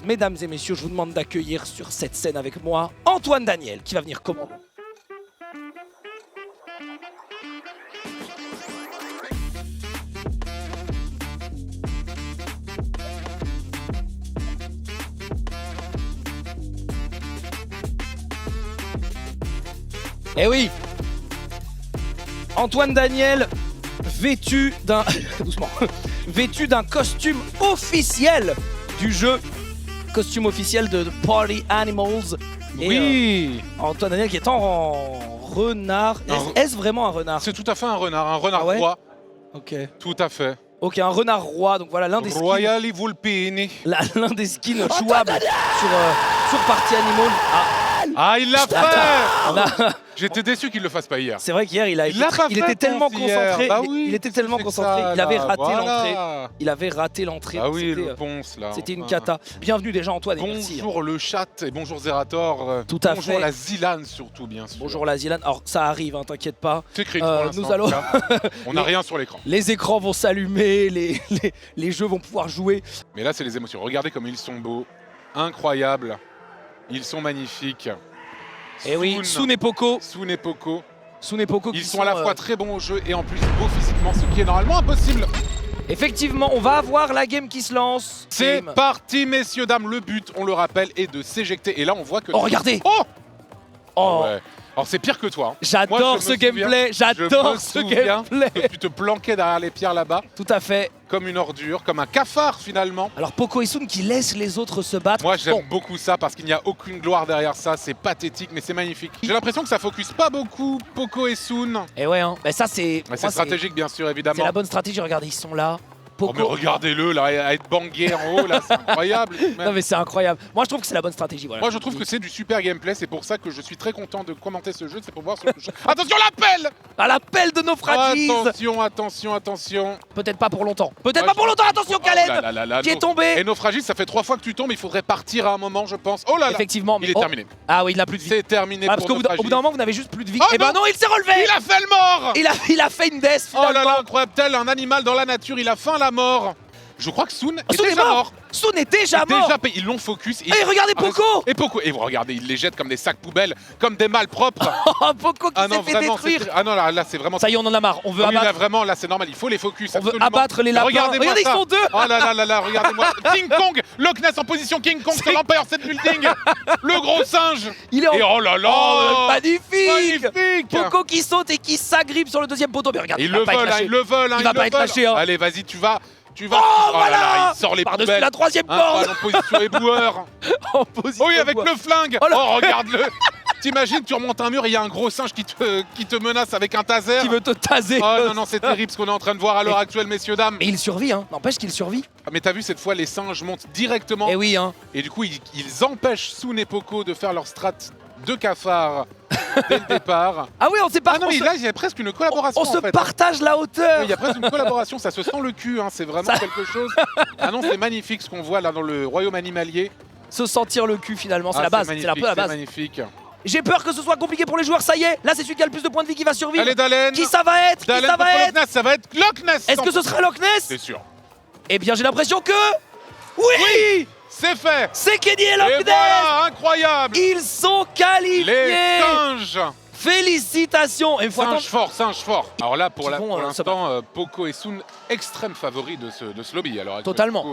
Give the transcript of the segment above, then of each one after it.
Mesdames et messieurs, je vous demande d'accueillir sur cette scène avec moi Antoine Daniel qui va venir commenter. Eh oui, Antoine Daniel vêtu d'un doucement, vêtu d'un costume officiel du jeu, costume officiel de Party Animals. Et, oui. Antoine Daniel qui est en renard. Est-ce vraiment un renard? C'est tout à fait un renard Ah ouais roi. Ok. Tout à fait. Ok, un renard roi. Donc voilà l'un des skins. Royali Vulpini. L'un des skins jouables sur Party Animals. Ah, il l'a fait. On a- J'étais déçu qu'il le fasse pas hier. C'est vrai qu'hier il a été l'a pas il fait, était tellement Ponce, hier. concentré. Bah oui, il était tellement c'est concentré. ça, Il avait là, raté l'entrée. voilà. Il avait raté l'entrée. Ah oui, C'était, le Ponce là. c'était une enfin. cata. Bienvenue déjà Antoine et merci. Bonjour le chat et bonjour Zerator. Tout à bonjour fait. la Zilan surtout bien sûr. Bonjour la Zilan. Alors ça arrive, hein, t'inquiète pas. C'est écrit pour l'instant, nous allons- en tout cas. On n'a Les- rien sur l'écran. Les écrans vont s'allumer, les jeux vont pouvoir jouer. Mais là c'est les émotions. Regardez comme ils sont beaux. Incroyables. Ils sont magnifiques. Et oui, Sun et Poco. Sun et Poco. Sun et Poco Ils qui sont à la fois très bons au jeu et en plus beaux physiquement, ce qui est normalement impossible. Effectivement, on va avoir la game qui se lance. C'est Game. parti, messieurs, dames. Le but, on le rappelle, est de s'éjecter. Et là, on voit que... Oh, regardez. Oh, Oh, ouais. Alors, c'est pire que toi. Moi, j'adore je ce me souviens- gameplay. je me J'adore ce souviens gameplay. que tu te planquais derrière les pierres là-bas, Tout à fait. comme une ordure, comme un cafard, finalement. Alors Poco et Sun qui laissent les autres se battre. Moi, j'aime Bon, beaucoup ça parce qu'il n'y a aucune gloire derrière ça. C'est pathétique, mais c'est magnifique. J'ai l'impression que ça focus pas beaucoup Poco et Sun. et ouais, hein. Bah, ça c'est. Mais moi, c'est stratégique, bien sûr, C'est évidemment. la bonne stratégie. Regardez, ils sont là. Oh, mais Poco. regardez-le, là, à être bangué en haut, là, c'est incroyable. Non mais c'est incroyable. Moi je trouve que c'est la bonne stratégie. Voilà. Moi je trouve que c'est du super gameplay, c'est pour ça que je suis très content de commenter ce jeu, c'est pour voir ce que je... Attention l'appel. À l'appel de nos fragiles. Attention, attention, attention. Peut-être pas pour longtemps. Peut-être Ouais, pas pour longtemps. Attention Oh là Khaled là là là, qui est nos- tombé. Et naufragile, ça fait 3 fois que tu tombes, il faudrait partir à un moment je pense. Oh là là, Effectivement. il Mais est terminé. Ah oui, il n'a plus de vie. C'est terminé Ah, parce pour qu'au bout d'un naufragile. moment, vous n'avez juste plus de vie. Oh et ben non, non, il s'est relevé. Il a fait le mort. Il a fait une death Oh là finalement. là, incroyable, tel un animal dans la nature, il a faim la mort. Je crois que Sun est Sun est déjà mort. mort. Sun est déjà mort. Déjà payé. Ils l'ont focus. Et regardez Poco. Et Poco. Et vous regardez, ils les jettent comme des sacs poubelles, comme des malpropres. Oh, Poco qui Ah non, s'est fait vraiment, détruire. c'est... Ah non, là c'est vraiment... Ça y est, on en a marre. On veut Ah oui, là abattre. vraiment, là c'est normal, il faut les focus. On veut absolument. abattre les lapins. Regardez-moi Regardez, ça. ils sont deux. Oh là là là là, regardez-moi. King Kong, Loch Ness en position King Kong sur l'Empire State Building. Le gros singe. Il est en. Et oh là là. Oh, magnifique. Magnifique. Poco qui saute et qui s'agrippe sur le deuxième poteau. Mais regarde, Ils va le pas être veulent, lâché. ils le veulent. Il va pas être lâché, hein. Allez, vas-y, tu vas. Oh, là voilà. là, il sort les Par-dessus poubelles. la troisième Un corde. ballon en position éboueur. En position. Oui, avec le flingue. Oh là. Oh, regarde-le. T'imagines, tu remontes un mur et il y a un gros singe qui te menace avec un taser. Qui veut te taser. Oh non, non, c'est terrible ce qu'on est en train de voir à l'heure actuelle, messieurs, dames. Mais il survit, hein. N'empêche qu'il survit. Ah, mais t'as vu, cette fois, les singes montent directement. Eh oui, hein. Et du coup, ils empêchent Sun et Poco de faire leur strat de cafard dès le départ. Ah oui, on sait pas. Ah non, on mais se- là, il y a presque une collaboration. on se en fait, hein. partage la hauteur. Oui, il y a presque une collaboration, ça se sent le cul, hein. C'est vraiment quelque chose. Ah non, c'est magnifique ce qu'on voit là dans le royaume animalier. Se sentir le cul finalement, c'est Ah, la base. C'est magnifique, un peu la c'est base. magnifique. J'ai peur que ce soit compliqué pour les joueurs. Ça y est, là c'est celui qui a le plus de points de vie qui va survivre. Allez, Dalen. Qui ça va être? Qui Dalen ça va contre Loch être? Ness, ça va être Loch Ness. Est-ce que ce sera Loch Ness? C'est sûr. Eh bien, j'ai l'impression que oui, C'est fait. c'est Kenny et Loch Et Ness. voilà, incroyable. Ils sont qualifiés. Les singes. Félicitations. Et il faut attendre. Singe fort. Alors là, pour Qui vont, se l'instant, Poco et Sun, extrême favoris de ce lobby. Alors, Totalement.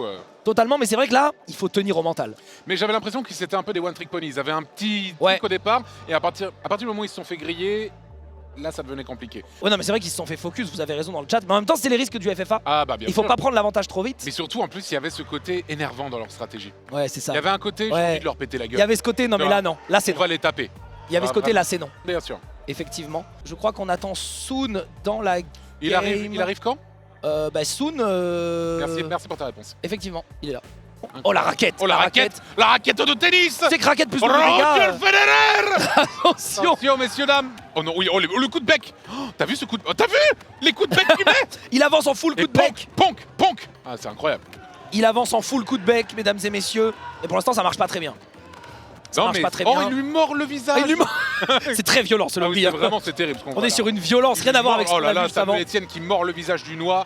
Totalement, mais c'est vrai que là, il faut tenir au mental. Mais j'avais l'impression que c'était un peu des one-trick ponies. Ils avaient un petit Ouais. truc au départ, et à partir du moment où ils se sont fait griller, là, ça devenait compliqué. Ouais, non, mais c'est vrai qu'ils se sont fait focus. Vous avez raison dans le chat. Mais en même temps, c'est les risques du FFA. Ah bah bien Il faut sûr. pas prendre l'avantage trop vite. Mais surtout, en plus, il y avait ce côté énervant dans leur stratégie. Ouais, c'est ça. Il y avait un côté, j'ai Ouais. envie de leur péter la Il gueule. y avait ce côté, non mais là non. Là c'est On non. va les taper, Il y avait ce côté, là c'est non. bien sûr. Effectivement. Je crois qu'on attend Sun dans la Il game. arrive quand? Bah Sun. Merci pour ta réponse. Effectivement, il est là. Oh la raquette. Oh la raquette de tennis. C'est que raquette plus de Roger dégâts. Federer. Attention. Attention, messieurs, dames. Oh non, oui, oh, le coup de bec. Oh, t'as vu ce coup de... Oh, t'as vu les coups de bec qu'il met? Il avance en full coup Et de bec. ponk. Ah, c'est incroyable. Il avance en full coup de bec, mesdames et messieurs. Et pour l'instant, ça marche pas très bien. Ça marche pas très bien. il lui mord le visage. Ah, il lui mord. C'est très violent ce Ah oui, lobby. c'est vraiment, c'est terrible ce qu'on On voit est là. sur une violence, rien à voir avec ce Oh qu'on là a là, vu juste avant. Samuel Etienne qui mord le visage du noix.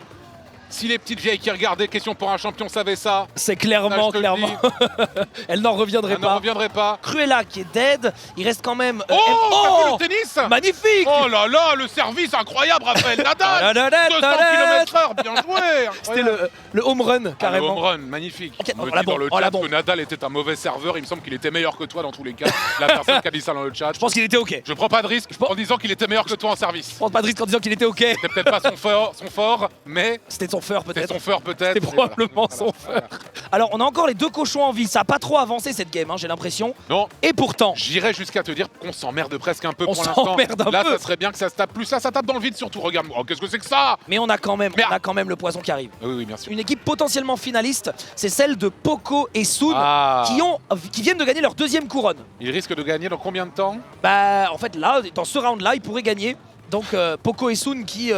Si les petites vieilles qui regardaient Question pour un champion savaient ça, C'est ça, clairement, je te le clairement. dis, Elle n'en reviendrait elle n'en pas. reviendrait pas. Cruella qui est dead. Il reste quand même. Oh, t'as vu le tennis? Magnifique. Oh là là, le service incroyable, Raphaël Nadal. 200 km/h, bien joué. C'était le home run, carrément. Le home run, magnifique. Ok, On me oh, la dit dans bombe, le oh, la chat bombe. que Nadal était un mauvais serveur. Il me semble qu'il était meilleur que toi dans tous les cas. La personne qui a dit ça dans le chat. Je pense qu'il était OK. Je prends pas de risque pense- en disant qu'il était meilleur que toi en service. Je prends pas de risque en disant qu'il était OK. C'était peut-être pas son fort, mais C'était son feur, c'était peut-être. son fort peut-être. C'était Et voilà. probablement son Voilà. Alors, on a encore les deux cochons en vie. Ça a pas trop avancé cette game, hein, j'ai l'impression. Non, Et pourtant, j'irais jusqu'à te dire qu'on s'emmerde presque un peu On pour l'instant. s'emmerde un Là, peu. ça serait bien que ça se tape plus. Là, ça tape dans le vide surtout. Regarde-moi. Oh, qu'est-ce que c'est que ça? mais on a quand même, Merde. le poison qui arrive. Ah oui, oui, bien sûr. Une équipe potentiellement finaliste, c'est celle de Poco et Soon Ah, qui viennent de gagner leur deuxième couronne. il risque de gagner dans combien de temps? Bah, en fait, là, dans ce round-là, ils pourraient gagner. Donc, Poco et Soon qui.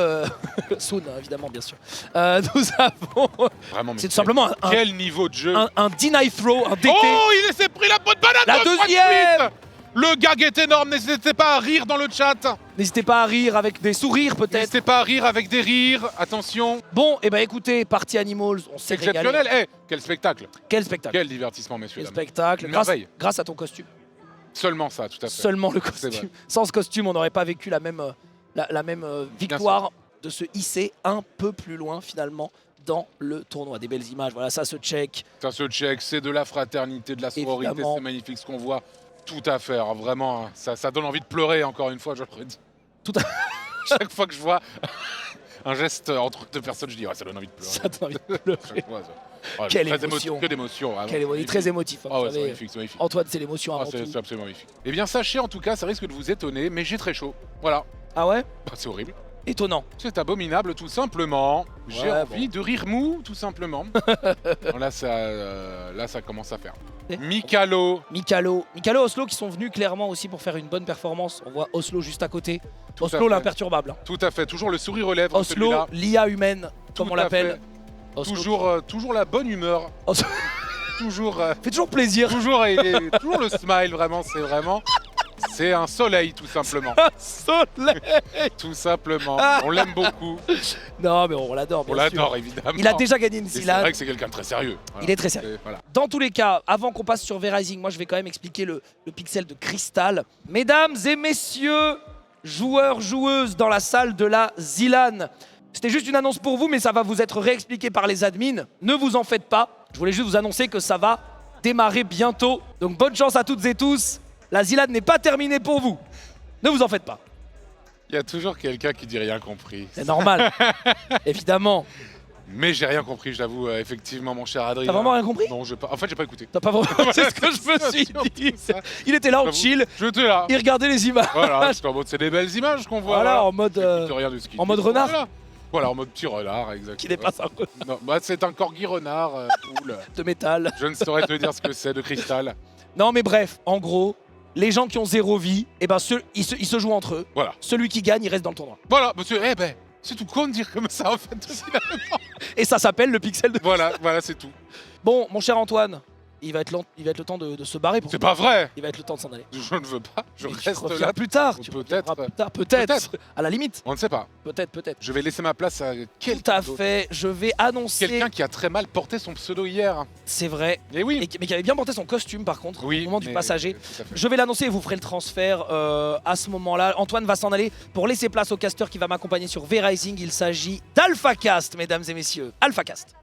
Soon, évidemment, bien sûr. Nous avons. Vraiment, mais C'est tout simplement quel niveau de jeu? un deny throw, un DT. Oh, il s'est pris la bonne banane. La deux fois de deuxième. suite. Le gag est énorme. N'hésitez pas à rire dans le chat. N'hésitez pas à rire avec des sourires, peut-être. N'hésitez pas à rire avec des rires. Attention, Bon, et ben écoutez, Party Animals, on s'est régalé. exceptionnel. Eh, quel spectacle. Quel spectacle. Quel divertissement, messieurs. Quel dames. spectacle. Une Grâce, merveille. grâce à ton costume. Seulement ça, tout à fait. Seulement le C'est costume. vrai. Sans ce costume, on n'aurait pas vécu la même, victoire de se hisser un peu plus loin, finalement, dans le tournoi. Des belles images, voilà, ça se check. Ça se check, c'est de la fraternité, de la sororité, Évidemment. c'est magnifique ce qu'on voit. Tout à fait, hein, vraiment, hein, ça donne envie de pleurer encore une fois, je le redis. Tout à- Chaque fois que je vois un geste entre deux personnes, je dis ouais, ça donne envie de pleurer. Ça donne envie de pleurer. Chaque fois, ça. Ouais, Quelle très émotion. Que d'émotion. Vraiment. Quel est très émotif. Hein, Ah vous ouais, c'est savez. magnifique, c'est magnifique. Antoine, c'est l'émotion Ah, avant c'est tout. c'est absolument magnifique. Eh bien, sachez en tout cas, ça risque de vous étonner, mais j'ai très chaud. Voilà. Ah ouais. Bah, c'est horrible. Étonnant. C'est abominable, tout simplement. J'ai Ouais, envie de rire mou, tout simplement. Bon, là, ça commence à faire. Eh. Mikalo, Mikalo, Oslo qui sont venus clairement aussi pour faire une bonne performance. On voit Oslo juste à côté. Tout à Oslo fait. l'imperturbable. hein. tout à fait. Toujours le sourire aux lèvres, Oslo, celui-là. l'IA humaine, comme Tout on à l'appelle. fait. Oslo. Toujours la bonne humeur. Oslo. Toujours, Fait toujours plaisir. toujours le smile, vraiment. C'est un soleil, tout simplement. Soleil. Tout simplement. On l'aime beaucoup. Non, mais on l'adore. On bien sûr. l'adore, évidemment. Il a déjà gagné une Et c'est Zilad. vrai que c'est quelqu'un de très sérieux. Voilà. Il est très sérieux. Voilà. Dans tous les cas, avant qu'on passe sur V-Rising, moi je vais quand même expliquer le pixel de cristal. Mesdames et messieurs, joueurs, joueuses dans la salle de la Zilan. C'était juste une annonce pour vous, mais ça va vous être réexpliqué par les admins. Ne vous en faites pas. Je voulais juste vous annoncer que ça va démarrer bientôt. Donc bonne chance à toutes et tous. La Zilan n'est pas terminée pour vous. Ne vous en faites pas. Il y a toujours quelqu'un qui dit rien compris. C'est normal. Évidemment. Mais j'ai rien compris, je l'avoue, effectivement, mon cher Adrien. T'as vraiment rien compris? Non, en fait, j'ai pas écouté. T'as pas vraiment... C'est ce que je me suis dit. Il était là en J'avoue. chill. J'étais là. Il regardait les images. Voilà, j'étais en mode, c'est des belles images qu'on voit. Voilà, en mode... J'écoute rien de ce qu'il en dit. mode renard. Voilà, en mode petit renard, exactement. qui n'est pas un Non, bah, c'est un corgi renard, cool. de métal. Je ne saurais te dire ce que c'est de cristal. Non mais bref, en gros, les gens qui ont 0 vie, eh ben ils se jouent entre eux. Voilà. Celui qui gagne, il reste dans le tournoi. Voilà, monsieur, eh ben, c'est tout con de dire comme ça, en fait. Et ça s'appelle le pixel de... Voilà, c'est tout. Bon, mon cher Antoine, il va être le temps de se barrer pour C'est toi. pas vrai. Il va être le temps de s'en aller. Je ne veux pas, je Mais tu reste reviens là. plus tard. Ou Tu peut-être. reviendras plus tard. Peut-être. Peut-être. À la limite. On ne sait pas. Peut-être. Je vais laisser ma place à Tout quelqu'un à d'autre. fait. Je vais annoncer... Quelqu'un qui a très mal porté son pseudo hier. C'est vrai. Et oui. Mais qui avait bien porté son costume par contre, Oui, au moment du mais- passager. tout à fait. Je vais l'annoncer et vous ferez le transfert à ce moment-là. Antoine va s'en aller pour laisser place au caster qui va m'accompagner sur V-Rising. Il s'agit d'AlphaCast, mesdames et messieurs. AlphaCast.